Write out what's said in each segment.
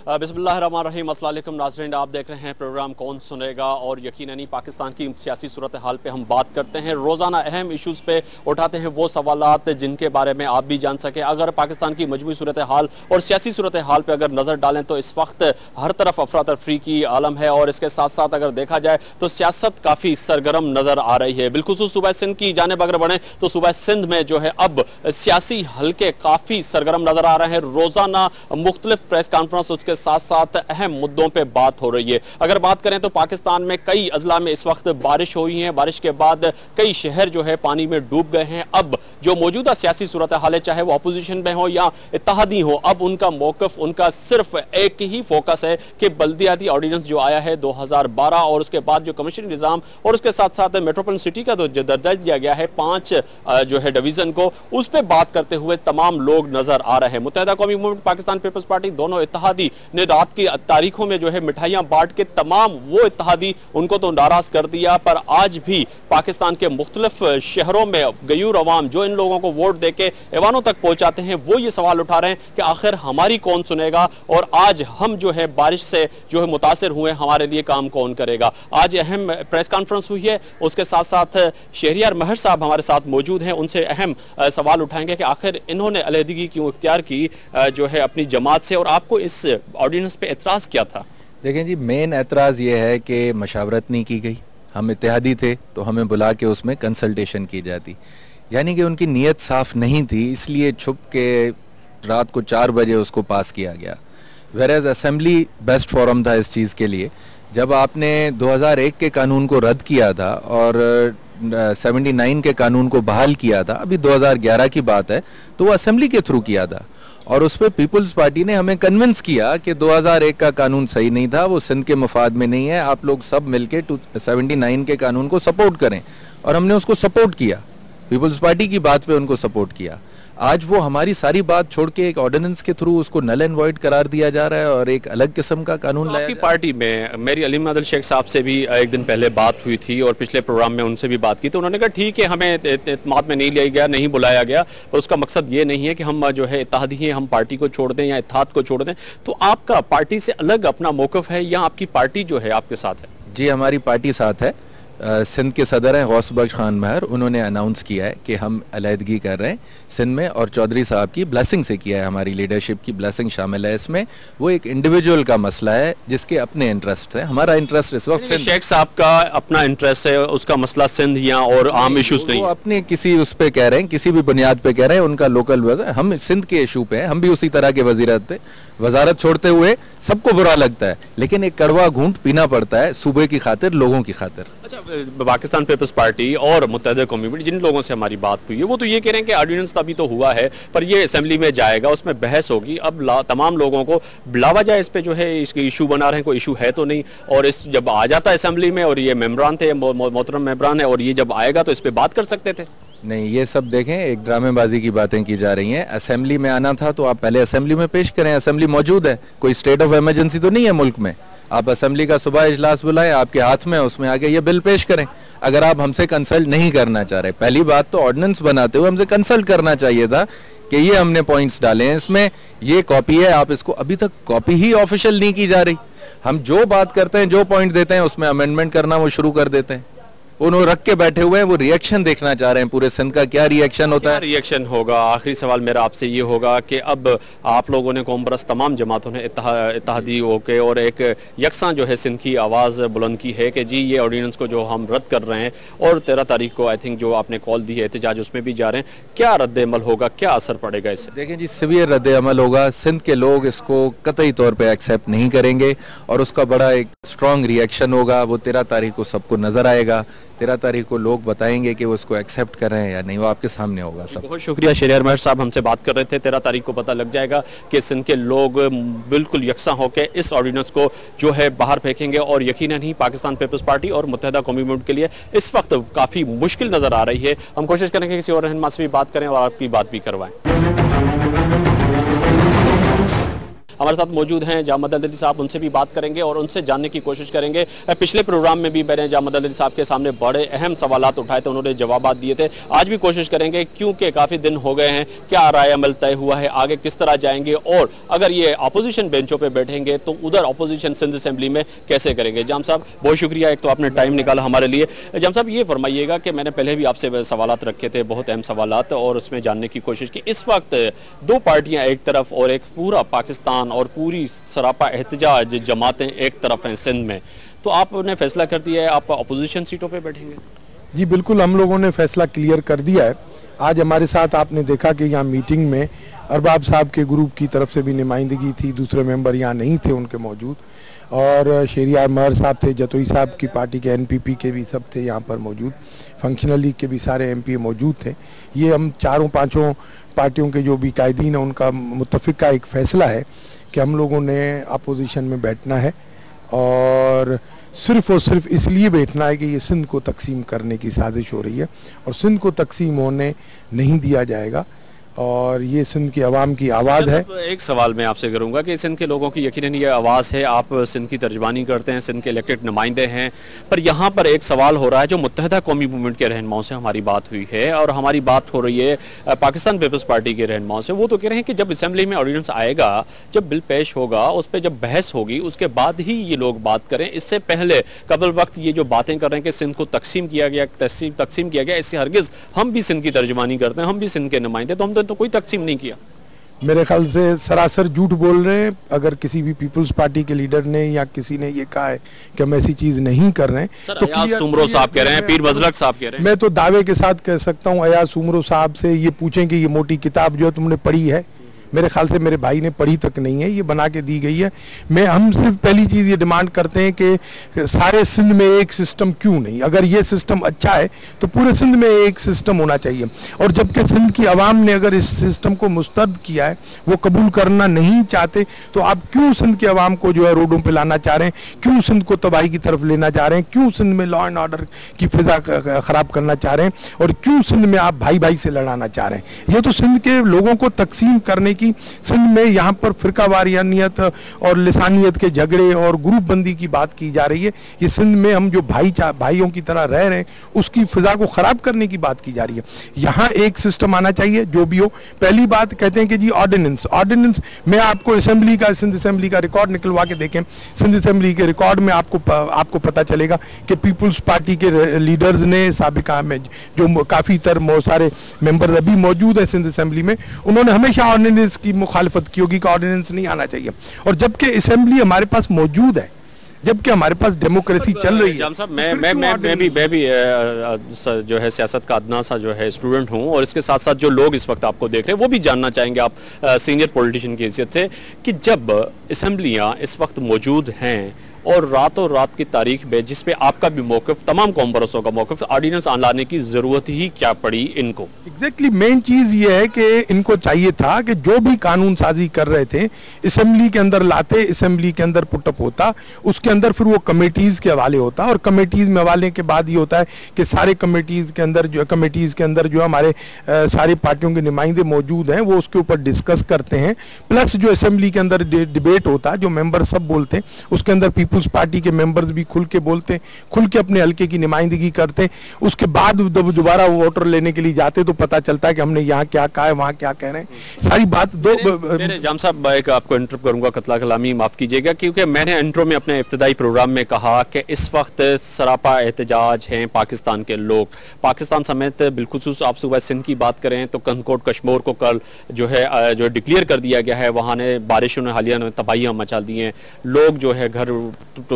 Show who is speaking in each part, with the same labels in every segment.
Speaker 1: बिस्मिल्लाहिर्रहमानिर्रहीम, अस्सलाम वालेकुम नाज़रीन, आप देख रहे हैं प्रोग्राम कौन सुनेगा और यकीनन पाकिस्तान की सियासी सूरत हाल पे हम बात करते हैं। रोज़ाना अहम इशूज़ पे उठाते हैं वो सवालात जिनके बारे में आप भी जान सकें। अगर पाकिस्तान की मजमूई सूरत हाल और सियासी सूरत हाल पे अगर नज़र डालें तो इस वक्त हर तरफ अफरा तफरी की आलम है और इसके साथ साथ अगर देखा जाए तो सियासत काफ़ी सरगर्म नज़र आ रही है। बिल्कुल सूबा सिंध की जानिब अगर बढ़ें तो सूबा सिंध में जो है अब सियासी हल्के काफ़ी सरगर्म नज़र आ रहे हैं। रोज़ाना मुख्तलिफ प्रेस कॉन्फ्रेंस, उसके साथ साथ अहम मुद्दों पे बात हो रही है। अगर बात करें तो पाकिस्तान में कई अजला में इस वक्त बारिश हुई है। बारिश के बाद कई शहर जो है पानी में डूब गए हैं। अब जो मौजूदा सियासी सूरत हाल है, चाहे वो अपोजिशन में हो या इत्तेहादी हो, अब उनका मौकफ, उनका सिर्फ एक ही फोकस है कि बल्दियाती ऑर्डिनेंस जो आया है 2012 और उसके बाद जो कमिश्नरी निज़ाम और उसके साथ साथ मेट्रोपोलिटन सिटी का जो दर्जा दिया गया है 5 जो है डिवीजन को, उस पर बात करते हुए तमाम लोग नजर आ रहे हैं। मुत्तहिदा कौमी मूवमेंट, पाकिस्तान पीपल्स पार्टी, दोनों इत्तेहादी ने रात की तारीखों में जो है मिठाइयां बांट के तमाम वो इत्तेहादी उनको तो नाराज कर दिया, पर आज भी पाकिस्तान के मुख्तलिफ शहरों में गयूर अवाम जो इन लोगों को वोट देके ऐवानों तक पहुंचाते हैं, वो ये सवाल उठा रहे हैं कि आखिर हमारी कौन सुनेगा और आज हम जो है बारिश से जो है मुतासिर हुए, हमारे लिए काम कौन करेगा। आज अहम प्रेस कॉन्फ्रेंस हुई है, उसके साथ साथ शहरियार महर साहब हमारे साथ मौजूद हैं। उनसे अहम सवाल उठाएंगे कि आखिर इन्होंने अलहदगी क्यों इख्तियार की जो है अपनी जमात से, और आपको इस ऑर्डिनेंस पे एतराज़ क्या था?
Speaker 2: देखें जी, मेन एतराज़ ये है कि मशावरत नहीं की गई। हम इत्तेहादी थे तो हमें बुला के उसमें कंसल्टेशन की जाती, यानी कि उनकी नीयत साफ नहीं थी, इसलिए छुप के रात को 4 बजे उसको पास किया गया। वेरेज असेंबली बेस्ट फोरम था इस चीज़ के लिए। जब आपने 2001 के कानून को रद्द किया था और 79 के कानून को बहाल किया था, अभी 2011 की बात है, तो वो असेंबली के थ्रू किया था और उस पर पीपल्स पार्टी ने हमें कन्विंस किया कि 2001 का कानून सही नहीं था, वो सिंध के मफाद में नहीं है, आप लोग सब मिलके 79 के कानून को सपोर्ट करें, और हमने उसको सपोर्ट किया। पीपल्स पार्टी की बात पे उनको सपोर्ट किया। आज वो हमारी सारी बात छोड़ के एक ऑर्डिनेंस के थ्रू उसको नल एंड वॉइड करार दिया जा रहा है और एक अलग किस्म का कानून लाया।
Speaker 1: आपकी पार्टी में मेरी अलीम आदिल शेख साहब से भी एक दिन पहले बात हुई थी और पिछले प्रोग्राम में उनसे भी बात की, तो उन्होंने कहा ठीक है, हमें इत्तेमाद में नहीं लिया गया, नहीं बुलाया गया, पर उसका मकसद ये नहीं है कि हम जो है इत्तेहादी हैं, हम पार्टी को छोड़ दें या इत्तेहाद को छोड़ दें। तो आपका पार्टी से अलग अपना मौकफ है या आपकी पार्टी जो है आपके साथ है?
Speaker 2: जी, हमारी पार्टी साथ है। सिंध के सदर हैं गौस बख्श खान महर, उन्होंने अनाउंस किया है कि हम अलहदगी कर रहे हैं सिंध में, और चौधरी साहब की ब्लेसिंग से किया है, हमारी लीडरशिप की ब्लेसिंग शामिल है इसमें। वो एक इंडिविजुअल का मसला है जिसके अपने इंटरेस्ट है, हमारा इंटरेस्ट इस वक्त
Speaker 1: शेख साहब का अपना इंटरेस्ट है, उसका मसला सिंध या और आम इशूज नहीं,
Speaker 2: वो अपने किसी उस पे कह रहे हैं, किसी भी बुनियाद पे कह रहे हैं, उनका लोकल। हम सिंध के इशू पे हैं, हम भी उसी तरह के वजारत छोड़ते हुए सबको बुरा लगता है, लेकिन एक कड़वा घूंट पीना पड़ता है सूबे की खातिर, लोगों की खातिर।
Speaker 1: अच्छा, पाकिस्तान पीपल्स पार्टी और मुत्तहिदा कौमी मूवमेंट, जिन लोगों से हमारी बात हुई है, वो तो ये कह रहे हैं कि ऑर्डिनेंस अभी तो हुआ है, पर ये असेंबली में जाएगा, उसमें बहस होगी, अब तमाम लोगों को बुलावा जाए इस पे, जो है इसके इशू बना रहे हैं, कोई इशू है तो नहीं, और इस जब आ जाता है असेंबली में और ये मेम्बरान थे, मोहतरम मेम्बरान है, और ये जब आएगा तो इस पर बात कर सकते थे।
Speaker 2: नहीं, ये सब देखें, एक ड्रामेबाजी की बातें की जा रही हैं। असेंबली में आना था तो आप पहले असेंबली में पेश करें, असेंबली मौजूद है, कोई स्टेट ऑफ इमरजेंसी तो नहीं है मुल्क में। आप असेंबली का सुबह इजलास बुलाएं, आपके हाथ में, उसमें आके ये बिल पेश करें। अगर आप हमसे कंसल्ट नहीं करना चाह रहे, पहली बात तो ऑर्डिनेंस बनाते हुए हमसे कंसल्ट करना चाहिए था कि ये हमने पॉइंट्स डाले हैं, इसमें ये कॉपी है, आप इसको, अभी तक कॉपी ही ऑफिशियल नहीं की जा रही। हम जो बात करते हैं, जो पॉइंट देते हैं, उसमें अमेंडमेंट करना वो शुरू कर देते हैं। उन्होंने रख के बैठे हुए हैं, वो रिएक्शन देखना चाह रहे हैं पूरे सिंध का, क्या रिएक्शन होता है।
Speaker 1: रिएक्शन होगा। आखिरी सवाल मेरा आपसे ये होगा कि अब आप लोगों ने, कौम परस्त तमाम जमातों ने इत्तेहादी होकर और एक यकसा जो है सिंध की आवाज़ बुलंद की है कि जी ये ऑर्डिनेंस को जो हम रद्द कर रहे हैं, और 13 तारीख को आई थिंक जो आपने कॉल दी है एहतजाज, उसमें भी जा रहे हैं, क्या रद्द अमल होगा, क्या असर पड़ेगा इससे?
Speaker 2: देखें जी, सीवियर रद्द अमल होगा। सिंध के लोग इसको कतई तौर पर एक्सेप्ट नहीं करेंगे और उसका बड़ा एक स्ट्रॉन्ग रिएक्शन होगा। वो 13 तारीख को सबको नजर आएगा। 13 तारीख को लोग बताएंगे कि वो उसको एक्सेप्ट कर रहे हैं या नहीं, वो आपके सामने होगा सब।
Speaker 1: बहुत शुक्रिया। शहरियार महर साहब हमसे बात कर रहे थे। 13 तारीख को पता लग जाएगा कि सिंध के लोग बिल्कुल यकसा होकर इस ऑर्डिनेंस को जो है बाहर फेंकेंगे, और यकीनन ही पाकिस्तान पीपल्स पार्टी और मुत्तहिदा कौमी मूवमेंट के लिए इस वक्त काफ़ी मुश्किल नज़र आ रही है। हम कोशिश करेंगे किसी और रहनुमा से भी बात करें और आपकी बात भी करवाएं। हमारे साथ मौजूद हैं जामद अली साहब, उनसे भी बात करेंगे और उनसे जानने की कोशिश करेंगे। पिछले प्रोग्राम में भी मैंने जामद अली साहब के सामने बड़े अहम सवालात उठाए थे, उन्होंने जवाब दिए थे। आज भी कोशिश करेंगे क्योंकि काफ़ी दिन हो गए हैं, क्या राय अमल तय हुआ है, आगे किस तरह जाएंगे और अगर ये अपोजिशन बेंचों पर बैठेंगे तो उधर अपोजिशन सिंध असेंबली में कैसे करेंगे। जाम साहब बहुत शुक्रिया, एक तो आपने टाइम निकाला हमारे लिए। जाम साहब ये फरमाइएगा कि मैंने पहले भी आपसे सवालात रखे थे, बहुत अहम सवालात, और उसमें जानने की कोशिश की। इस वक्त दो पार्टियां एक तरफ और एक पूरा पाकिस्तान और पूरी सरापा एहतजाज जमातें एक तरफ हैं सिंध में, तो आपने फैसला कर दिया है आप अपोजिशन सीटों पे बैठेंगे?
Speaker 3: जी बिल्कुल, हम लोगों ने फैसला क्लियर कर दिया है। आज हमारे साथ आपने देखा कि यहाँ मीटिंग में अरबाब साहब के ग्रुप की तरफ से भी नुमाइंदगी थी, दूसरे मेंबर यहाँ नहीं थे उनके मौजूद, और शेरियार महर साहब थे, जतोई साहब की पार्टी के एनपीपी के भी सब थे यहाँ पर मौजूद, फंक्शनल लीग के भी सारे एमपी मौजूद थे। ये हम चारों पांचों पार्टियों के जो भी कायदीन हैं उनका मुत्तफिका एक फ़ैसला है कि हम लोगों ने अपोजिशन में बैठना है और सिर्फ इसलिए बैठना है कि ये सिंध को तकसीम करने की साजिश हो रही है और सिंध को तकसीम होने नहीं दिया जाएगा और ये सिंध की आवाम की आवाज़ है।
Speaker 1: एक सवाल मैं आपसे करूंगा कि सिंध के लोगों की यकीनन ये आवाज़ है, आप सिंध की तर्जमानी करते हैं, सिंध के इलेक्टेड नुमाइंदे हैं, पर यहाँ पर एक सवाल हो रहा है जो मुत्तहदा कौमी मूवमेंट के रहनुमाओं से हमारी बात हुई है और हमारी बात हो रही है पाकिस्तान पीपल्स पार्टी के रहनुमाओं से। वो तो कह रहे हैं कि जब असेंबली में ऑर्डिनेंस आएगा, जब बिल पेश होगा, उस पर जब बहस होगी, उसके बाद ही ये लोग बात करें। इससे पहले कबल वक्त ये जो बातें कर रहे हैं कि सिंध को तकसीम किया गया, इससे हरगिज़ हम भी सिंध की तर्जमानी करते हैं, हम भी सिंध के नुमाइंदे, तो हम तो कोई तकसीम नहीं किया।
Speaker 3: मेरे ख्याल से सरासर झूठ बोल रहे हैं। अगर किसी भी पीपल्स पार्टी के लीडर ने या किसी ने ये कहा है कि हम ऐसी चीज नहीं कर रहे हैं तो
Speaker 1: अयाज सुमरो साहब कह रहे हैं, पीर बजलक साहब कह रहे हैं।
Speaker 3: मैं तो दावे के साथ कह सकता हूँ, अयाज सुमरो साहब से ये पूछें कि ये मोटी किताब जो तुमने पढ़ी है, मेरे ख्याल से मेरे भाई ने पढ़ी तक नहीं है, ये बना के दी गई है। हम सिर्फ पहली चीज़ ये डिमांड करते हैं कि सारे सिंध में एक सिस्टम क्यों नहीं, अगर ये सिस्टम अच्छा है तो पूरे सिंध में एक सिस्टम होना चाहिए। और जबकि सिंध की आवाम ने अगर इस सिस्टम को मुस्तरद किया है, वो कबूल करना नहीं चाहते, तो आप क्यों सिंध की आवाम को जो है रोडों पर लाना चाह रहे हैं, क्यों सिंध को तबाही की तरफ लेना चाह रहे हैं, क्यों सिंध में लॉ एंड ऑर्डर की फिजा ख़राब करना चाह रहे हैं और क्यों सिंध में आप भाई भाई से लड़ाना चाह रहे हैं। ये तो सिंध के लोगों को तकसीम करने की, सिंध में यहाँ पर फिरकावारियानियत और लिसानियत के झगड़े और ग्रुप बंदी की बात की जा रही है। ये सिंध में हम जो भाइयों की तरह रह रहे हैं उसकी फिजा को खराब करने की बात की जा रही है। यहाँ एक सिस्टम आना चाहिए जो भी हो। पहली बात कहते हैं कि जी ऑर्डिनेंस मैं आपको असेंबली का, सिंध असेंबली का रिकॉर्ड निकलवा के देखें, सिंध असेंबली के रिकॉर्ड में आपको पता चलेगा कि पीपुल्स पार्टी के लीडर्स ने साबिका में जो काफ़ी सारे मेंबर अभी मौजूद है सिंध असेंबली में, उन्होंने हमेशा ऑर्डिनेंस की मुखालफत की होगी कि ऑर्डिनेंस नहीं आना चाहिए। और जबकि असेंबली हमारे पास मौजूद है, जबकि हमारे पास डेमोक्रेसी चल रही है।
Speaker 1: जाम साहब, मैं भी जो है सियासत का अदना सा जो है स्टूडेंट हूं और इसके साथ साथ जो लोग इस वक्त आपको देख रहे हैं वो भी जानना चाहेंगे आप सीनियर पॉलिटिशियन की हैसियत से कि जब असेंबलियां इस वक्त मौजूद हैं और रातों रात की तारीख में जिस पे आपका भी मौक़िफ़, तमाम कौम परस्तों का मौक़िफ़, ऑर्डिनेंस लाने की ज़रूरत ही क्या पड़ी इनको?
Speaker 3: एग्जैक्टली मेन चीज़ ये है कि इनको चाहिए था कि जो भी कानून साजी कर रहे थे असेंबली के अंदर लाते, असेंबली के अंदर पुटअप होता, उसके अंदर फिर वो कमेटीज़ के हवाले होता और कमेटीज़ में हवाले के बाद ये होता है कि सारे कमेटीज़ के अंदर जो हमारे सारी पार्टियों के नुमाइंदे मौजूद हैं वो उसके ऊपर डिस्कस करते हैं। प्लस जो असेंबली के अंदर डिबेट होता है, जो मेंबर सब बोलते हैं, उसके अंदर पीपल्स पार्टी के मेंबर्स भी खुल के बोलते हैं, खुल के अपने हल्के की नुमाइंदगी करते हैं। उसके बाद दोबारा वोटर लेने के लिए जाते तो पता चलता है कि हमने यहाँ क्या कहा है, वहाँ क्या कह रहे हैं। सारी बात मेरे
Speaker 1: जाम साहब, एक आपको इंटरप्ट करूंगा, कतला कलामी माफ कीजिएगा, क्योंकि मैंने इंट्रो में अपने इब्तिदाई प्रोग्राम में कहा कि इस वक्त सरापा एहतजाज हैं पाकिस्तान के लोग, पाकिस्तान समेत बिलखुसूस आप सुबह सिंध की बात करें तो कनकोट कश्मीर को कल जो है डिक्लेयर कर दिया गया है, वहाँ ने बारिशों ने हालिया ने तबाहियाँ मचा दी हैं, लोग जो है घर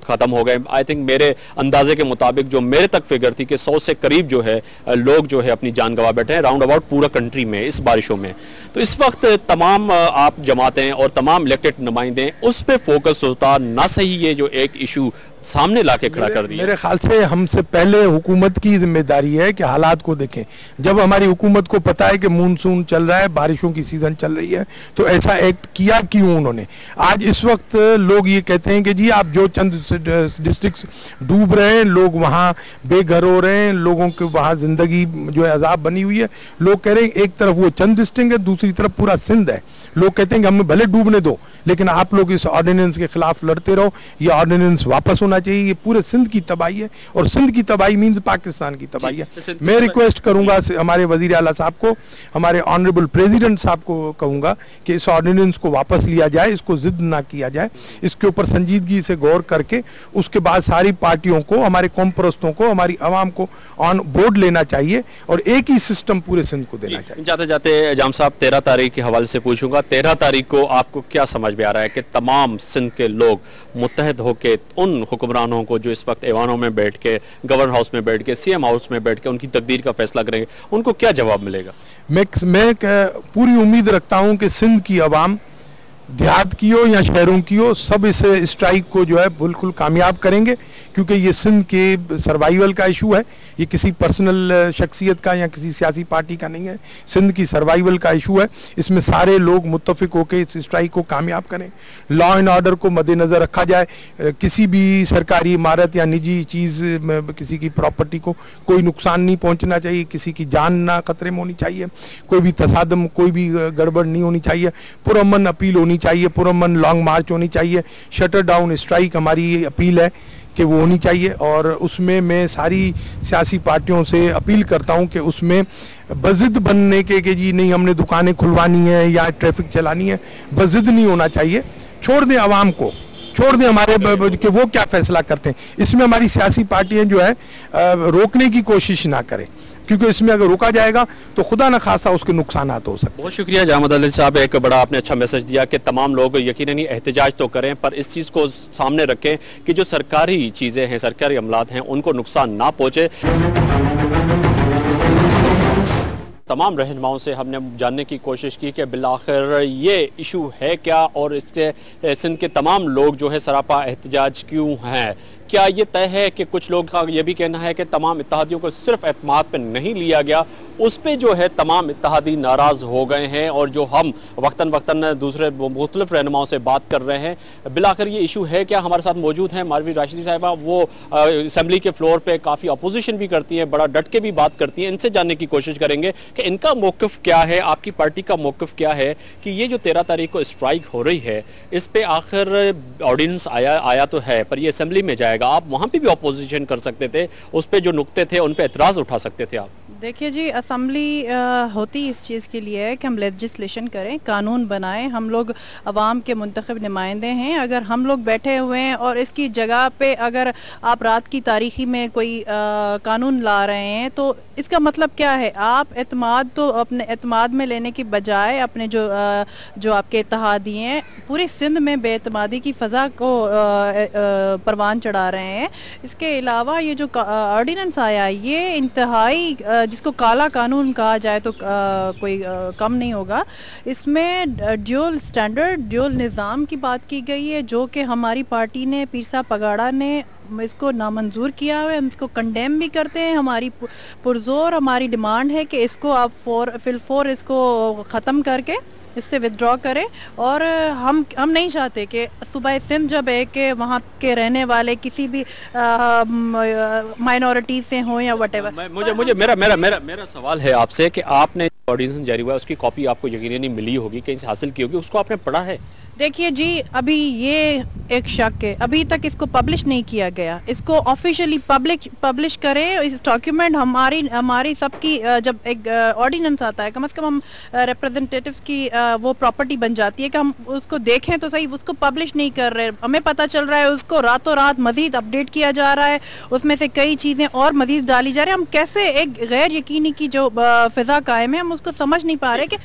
Speaker 1: खत्म हो गए। आई थिंक मेरे अंदाजे के मुताबिक जो मेरे तक फिगर थी कि 100 से करीब जो है लोग जो है अपनी जान गंवा बैठे हैं राउंड अबाउट पूरा कंट्री में इस बारिशों में। तो इस वक्त तमाम आप जमातें और तमाम इलेक्टेड नुमाइंदे उस पर फोकस होता, ना सही ये जो एक इशू सामने लाके खड़ा कर दिया।
Speaker 3: मेरे ख्याल से हमसे पहले हुकूमत की जिम्मेदारी है कि हालात को देखें। जब हमारी हुकूमत को पता है कि मानसून चल रहा है, बारिशों की सीजन चल रही है, तो ऐसा एक्ट किया क्यों उन्होंने? आज इस वक्त लोग ये कहते हैं कि जी आप जो चंद डिस्ट्रिक्ट डूब रहे हैं, लोग वहाँ बेघर हो रहे हैं, लोगों के वहाँ जिंदगी जो है अजाब बनी हुई है। लोग कह रहे हैं एक तरफ वो चंद डिस्ट्रिक्ट है, दूसरी तरफ पूरा सिंध है। लोग कहते हैं कि हमें भले डूबने दो, लेकिन आप लोग इस ऑर्डिनेंस के खिलाफ लड़ते रहो, ये ऑर्डिनेंस वापस होना चाहिए। ये पूरे सिंध की तबाही है, और सिंध की तबाही मीन्स पाकिस्तान की तबाही है। मैं रिक्वेस्ट करूंगा हमारे वजीर आला साहब को, हमारे ऑनरेबल प्रेसिडेंट साहब को कहूंगा कि इस ऑर्डिनेंस को वापस लिया जाए, इसको जिद ना किया जाए, इसके ऊपर संजीदगी से गौर करके उसके बाद सारी पार्टियों को, हमारे कौम परस्तों को, हमारी आवाम को ऑन बोर्ड लेना चाहिए और एक ही सिस्टम पूरे सिंध को देना चाहिए।
Speaker 1: जाते जाते जाम साहब 13 तारीख के हवाले से पूछूंगा, 13 तारीख को आपको क्या समझ में आ रहा है कि तमाम सिंध के लोग मुत्तहद होकर उन हुक्मरानों को जो इस वक्त ऐवानों में बैठ के, गवर्नर हाउस में बैठ के, सीएम हाउस में बैठ के उनकी तकदीर का फैसला करेंगे, उनको क्या जवाब मिलेगा?
Speaker 3: मैं पूरी उम्मीद रखता हूं कि सिंध की आवाम, देहात की हो या शहरों की हो, सब इस स्ट्राइक को जो है बिल्कुल कामयाब करेंगे, क्योंकि ये सिंध के सर्वाइवल का इशू है। ये किसी पर्सनल शख्सियत का या किसी सियासी पार्टी का नहीं है, सिंध की सर्वाइवल का इशू है। इसमें सारे लोग मुत्तफिक होकर इस स्ट्राइक को कामयाब करें। लॉ एंड ऑर्डर को मद्देनज़र रखा जाए, किसी भी सरकारी इमारत या निजी चीज़ में किसी की प्रॉपर्टी को कोई नुकसान नहीं पहुंचना चाहिए, किसी की जान ना खतरे में होनी चाहिए, कोई भी तसादम, कोई भी गड़बड़ नहीं होनी चाहिए, पुरअमन अपील होनी चाहिए, पुरअमन लॉन्ग मार्च होनी चाहिए। शटर डाउन स्ट्राइक हमारी अपील है कि वो होनी चाहिए, और उसमें मैं सारी सियासी पार्टियों से अपील करता हूं कि उसमें बज़िद बनने के कि जी नहीं हमने दुकानें खुलवानी है या ट्रैफिक चलानी है, बज़िद नहीं होना चाहिए। छोड़ दें आवाम को, छोड़ दें हमारे कि वो क्या फैसला करते हैं। इसमें हमारी सियासी पार्टियां जो है रोकने की कोशिश ना करें, क्योंकि इसमें अगर रोका जाएगा तो खुदा न खासा उसके नुकसान हो सकते हैं।
Speaker 1: बहुत शुक्रिया जामद अली साहब, एक बड़ा आपने अच्छा मैसेज दिया कि तमाम लोग यकीनन एहतजाज तो करें, पर इस चीज़ को सामने रखें कि जो सरकारी चीज़ें हैं, सरकारी अमलात हैं, उनको नुकसान ना पहुँचे। तमाम रहनुमाओं से हमने जानने की कोशिश की कि बिलाखिर ये इशू है क्या, और इसके सिंध के तमाम लोग जो है सरापा एहतजाज क्यों हैं। क्या ये तय है कि कुछ लोग का ये भी कहना है कि तमाम इत्तेहादियों को सिर्फ एतमाद पर नहीं लिया गया, उस पर जो है तमाम इत्तेहादी नाराज़ हो गए हैं, और जो हम वक्तन वक्तन दूसरे मुख्तलिफ रहनुमाओं से बात कर रहे हैं। बिलाखिर ये इशू है क्या? हमारे साथ मौजूद हैं मारवी राशिदी साहिबा, वो असम्बली के फ्लोर पे काफ़ी अपोजिशन भी करती हैं, बड़ा डट के भी बात करती हैं। इनसे जानने की कोशिश करेंगे कि इनका मौक़िफ़ क्या है, आपकी पार्टी का मौक़िफ़ क्या है कि ये जो 13 तारीख को स्ट्राइक हो रही है, इस पर आखिर ऑर्डिनेंस आया तो है, पर ये असम्बली में जाएगा, आप वहाँ पे भी अपोजिशन कर सकते थे, उस पे जो नुक्ते थे उन पे एतराज़ उठा सकते थे आप।
Speaker 4: देखिए जी, असम्बली होती इस चीज़ के लिए है कि हम लेजिस्लेशन करें, कानून बनाएं। हम लोग अवाम के मुंतखब नुमाइंदे हैं। अगर हम लोग बैठे हुए हैं और इसकी जगह पे अगर आप रात की तारीखी में कोई कानून ला रहे हैं, तो इसका मतलब क्या है? आप एतमाद तो अपने एतमाद में लेने की बजाय अपने जो आपके इत्तेहादी हैं, पूरी सिंध में बेएतमादी की फ़ज़ा को परवान चढ़ा रहे हैं। इसके अलावा ये जो ऑर्डिनेंस आया, ये इंतहाई, जिसको काला कानून कहा जाए तो कोई कम नहीं होगा। इसमें ड्यूल स्टैंडर्ड, ड्यूल निज़ाम की बात की गई है, जो कि हमारी पार्टी ने, पीर साहब पगाड़ा ने इसको नामंजूर किया हुआ है। हम इसको कंडेम भी करते हैं। हमारी पुरजोर हमारी डिमांड है कि इसको आप फिलफोर इसको ख़त्म करके इससे विदड्रॉ करें। और हम नहीं चाहते कि सूबा सिंध जब है कि वहाँ के रहने वाले किसी भी माइनॉरिटी से हों या व्हाटएवर।
Speaker 1: मुझे मेरा सवाल है आपसे कि आपने ऑर्डिनेंस जारी हुआ है, उसकी कॉपी आपको यकीनन मिली होगी, कहीं से हासिल की होगी, उसको आपने पढ़ा है?
Speaker 4: देखिए जी, अभी ये एक शक है, अभी तक इसको पब्लिश नहीं किया गया। इसको ऑफिशियली पब्लिश करें। इस डॉक्यूमेंट हमारी सबकी, जब एक ऑर्डिनेंस आता है, कम से कम हम रिप्रेजेंटेटिव्स की वो प्रॉपर्टी बन जाती है कि हम उसको देखें तो सही। उसको पब्लिश नहीं कर रहे, हमें पता चल रहा है उसको रातों रात मजीद अपडेट किया जा रहा है, उसमें से कई चीज़ें और मजीद डाली जा रही है। हम कैसे एक गैर यकीनी की जो फिजा कायम है, हम उसको समझ नहीं पा रहे कि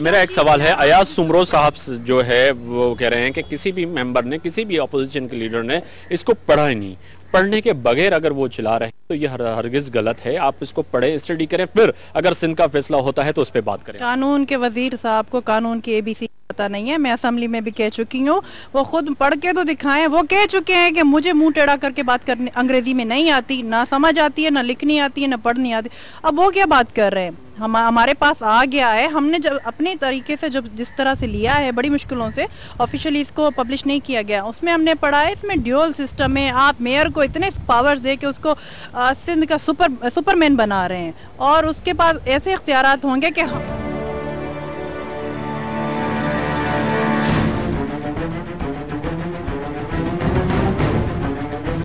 Speaker 1: मेरा एक सवाल है। अयाज सुमरो साहब जो है वो कह रहे हैं कि किसी भी मेंबर ने, किसी भी अपोजिशन के लीडर ने इसको पढ़ा ही नहीं। पढ़ने के बगैर अगर वो चला रहे हैं तो ये हरगिज गलत है। आप इसको पढ़ें, स्टडी करें, फिर अगर सिंध का फैसला होता है तो उस पर बात करें।
Speaker 4: कानून के वजीर साहब को कानून की ABC पता नहीं है। मैं असम्बली में भी कह चुकी हूँ, वो खुद पढ़ के तो दिखाएं। वो कह चुके हैं कि मुझे मुंह टेढ़ा करके बात करनी अंग्रेजी में नहीं आती, ना समझ आती है, ना लिखनी आती है, ना पढ़नी आती। अब वो क्या बात कर रहे हैं? हमारे पास आ गया है, हमने जब अपने तरीके से जब जिस तरह से लिया है, बड़ी मुश्किलों से, ऑफिशियली इसको पब्लिश नहीं किया गया, उसमें हमने पढ़ा है इसमें ड्यूअल सिस्टम है। आप मेयर को इतने पावर्स दे के उसको सिंध का सुपरमैन बना रहे हैं और उसके पास ऐसे इख्तियारात होंगे कि